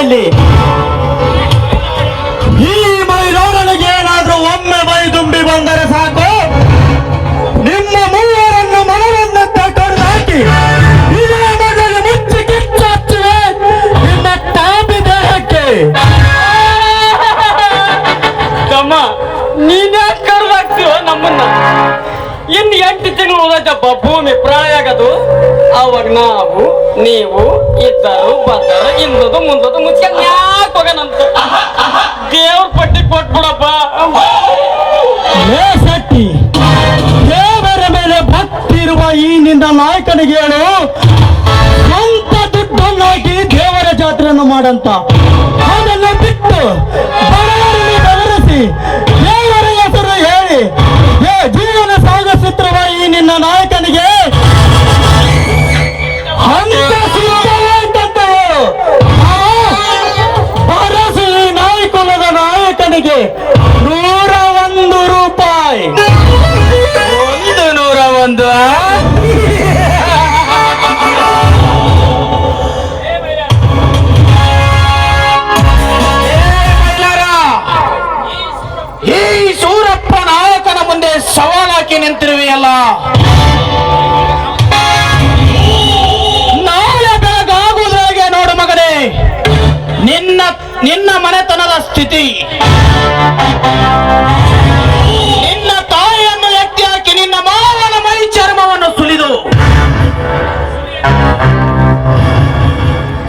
ಇಲ್ಲಿ ಈ ಮೈದಾನನಿಗೆ ಏನಾದ್ರೂ ಒಮ್ಮೆ ಮೈ ತುಂಬಿ ಬಂದರೆ ಸಾಕು, ನಿಮ್ಮ ಮೂವರನ್ನು ಮನವನ್ನತ್ತ ಕಡ್ದಾಕಿ ಇದೇ ಮೊದಲು ಮುಚ್ಚಿ ಕಿಚ್ಚು ಹಚ್ಚುವೆ ನಿಮ್ಮ ತಾಪಿ ದೇಹಕ್ಕೆ. ತಮ್ಮ ನೀನ್ಯಾಕೆ ಕಡ್ದಾಕ್ತೀವ ನಮ್ಮನ್ನ? ಇನ್ನು 8 ತಿಂಗಳು ಉಳಿದಪ್ಪ ಭೂಮಿ ಪ್ರಾಯ ಆಗೋದು. ಅವಾಗ ನಾವು ನೀವು ಇದ್ದರು ಬಂದರು ಇಂದದು ಮುಂದದು ಮುಚ್ಕೊಂಡು ಯಾಕೆ ಹೋಗೋಣಂತ ದೇವ್ರ ಪಟ್ಟಿ ಕೊಟ್ಬಿಡಪ್ಪ. ಶಕ್ತಿ ದೇವರ ಮೇಲೆ ಭಕ್ತಿ ಇರುವ ಈ ನಿನ್ನ ನಾಯಕನಿಗೆ ಹೇಳು, ಸ್ವಂತ ದುಡ್ಡನ್ನು ಹಾಕಿ ದೇವರ ಜಾತ್ರೆಯನ್ನು ಮಾಡಂತ. ಅದನ್ನು ಬಿಟ್ಟು ಬಡವರನ್ನು ಬೆದರಿಸಿ ದೇವರ ಹೆಸರು ಹೇಳಿ ಜೀವನ ಸಾಗಿಸುತ್ತಿರುವ ಈ ನಿನ್ನ ನಾಯಕನಿಗೆ ಅಂತ ಸಿದ್ಧವಾದಂತೆ ಬರಸಿ ನಾಯಕುಲದ ನಾಯಕನಿಗೆ 101 ರೂಪಾಯಿ. 101 ಈ ಸೂರಪ್ಪ ನಾಯಕನ ಮುಂದೆ ಸವಾಲಾಕಿ ನಿಂತಿರುವೆಯಲ್ಲ, ನಾಳೆ ಬೆಳಗಾಗುವುದಾಗೆ ನೋಡು ಮಗನೇ ನಿನ್ನ ಮನೆತನದ ಸ್ಥಿತಿ. ನಿನ್ನ ತಾಯಿಯನ್ನು ಎತ್ತಿ ಹಾಕಿ ನಿನ್ನ ಮಾವನ ಮೈ ಚರ್ಮವನ್ನು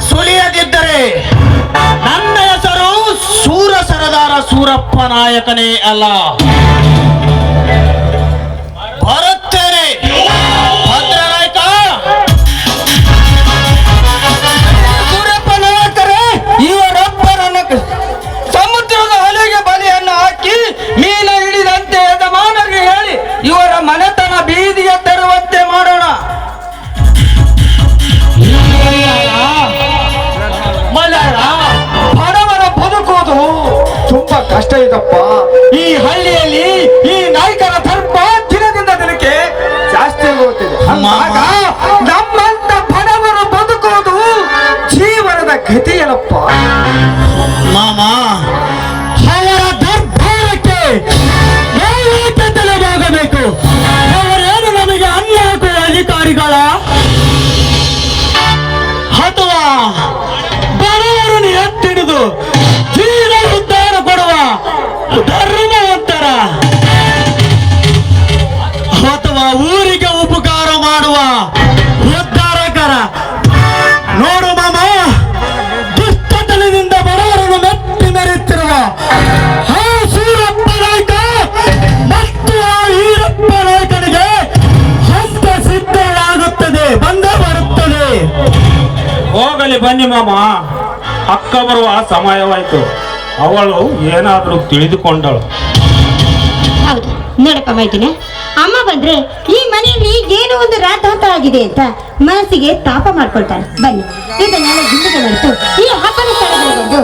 ಸುಲಿಯದಿದ್ದರೆ ನನ್ನ ಹೆಸರು ಸೂರ ಸರದಾರ ಸೂರಪ್ಪ ನಾಯಕನೇ ಅಲ್ಲ. ಬರುತ್ತೇನೆ ಭದ್ರನಾಯಕ. ಸೂರಪ್ಪ ನಾಯಕರೇ, ಇವರೊಬ್ಬರನ್ನು ಸಮುದ್ರದ ಅಲೆಗೆ ಬಲಿಯನ್ನು ಹಾಕಿ ಮೀನ ಹಿಡಿದಂತೆ ಯಜಮಾನರಿಗೆ ಹೇಳಿ ಇವರ ಮನೆತನ ಬೀದಿಗೆ ತರುವಂತೆ ಮಾಡೋಣ. ಮಲಯಾಳ ಬಡವರ ಬದುಕುವುದು ತುಂಬಾ ಕಷ್ಟ ಇದಪ್ಪ. ಈ ಹಳ್ಳಿಯಲ್ಲಿ ಈ ನಾಯಕರ ದರ್ಪ ದಿನದಿಂದ ದಿನಕ್ಕೆ ಜಾಸ್ತಿ ಆಗುತ್ತಿದೆ. ನಮ್ಮಂತ ಬಡವರು ಬದುಕುವುದು ಜೀವನದ ಗತಿಯಲ್ಲಪ್ಪ. ಮಾಮ, ಅವರ ದರ್ಬಾರಕ್ಕೆ ನಾವೇಕೆ ತಲೆಬಾಗಬೇಕು? ಅವರೇನು ನಮಗೆ ಅನ್ನ ಹಾಕುವ ಅಧಿಕಾರಿಗಳ ಅಥವಾ ಬಡವರನ್ನು ಎತ್ತಿಡಿದು ಜೀವ ಉದ್ಧಾರ ಕೊಡುವ ಧರ್ಮವಂತರ ಅಥವಾ ಊರಿಗೆ ಉಪಕಾರ ಮಾಡುವ ಉದ್ಧಾರಕರ? ನೋಡು ಮಾಮ, ದುಷ್ಟತನದಿಂದ ಬಡವರನ್ನು ಮೆಟ್ಟಿ ಮೆರೆಯುತ್ತಿರುವ ಆ ಸೂರಪ್ಪ ನಾಯಕ ಮತ್ತು ಆ ಈರಪ್ಪ ನಾಯಕನಿಗೆ ಹಸ್ತ ಸಿದ್ಧವಾಗುತ್ತದೆ, ಬಂದೇ ಬರುತ್ತದೆ. ಹೋಗಲಿ ಬನ್ನಿ ಮಾಮ, ಅಕ್ಕ ಬರುವ ಸಮಯವಾಯಿತು. ಅವಳು ಏನಾದರೂ ತಿಳಿದುಕೊಂಡಳು. ಹೌದು ನೋಡಪ್ಪ ಮೈದಿನ, ಅಮ್ಮ ಬಂದ್ರೆ ಈ ಮನೆಯಲ್ಲಿ ಏನೋ ಒಂದು ರಾತಾಂತ ಆಗಿದೆ ಅಂತ ಮನಸ್ಸಿಗೆ ತಾಪ ಮಾಡ್ಕೊಳ್ತಾಳೆ. ಬನ್ನಿ ಇದನ್ನೆಲ್ಲ ಜಿಂದಿಗೆ ಮರೆತು ಈ ಹಬ್ಬದ ಸ್ಥಳದಲ್ಲಿ ಬಂದು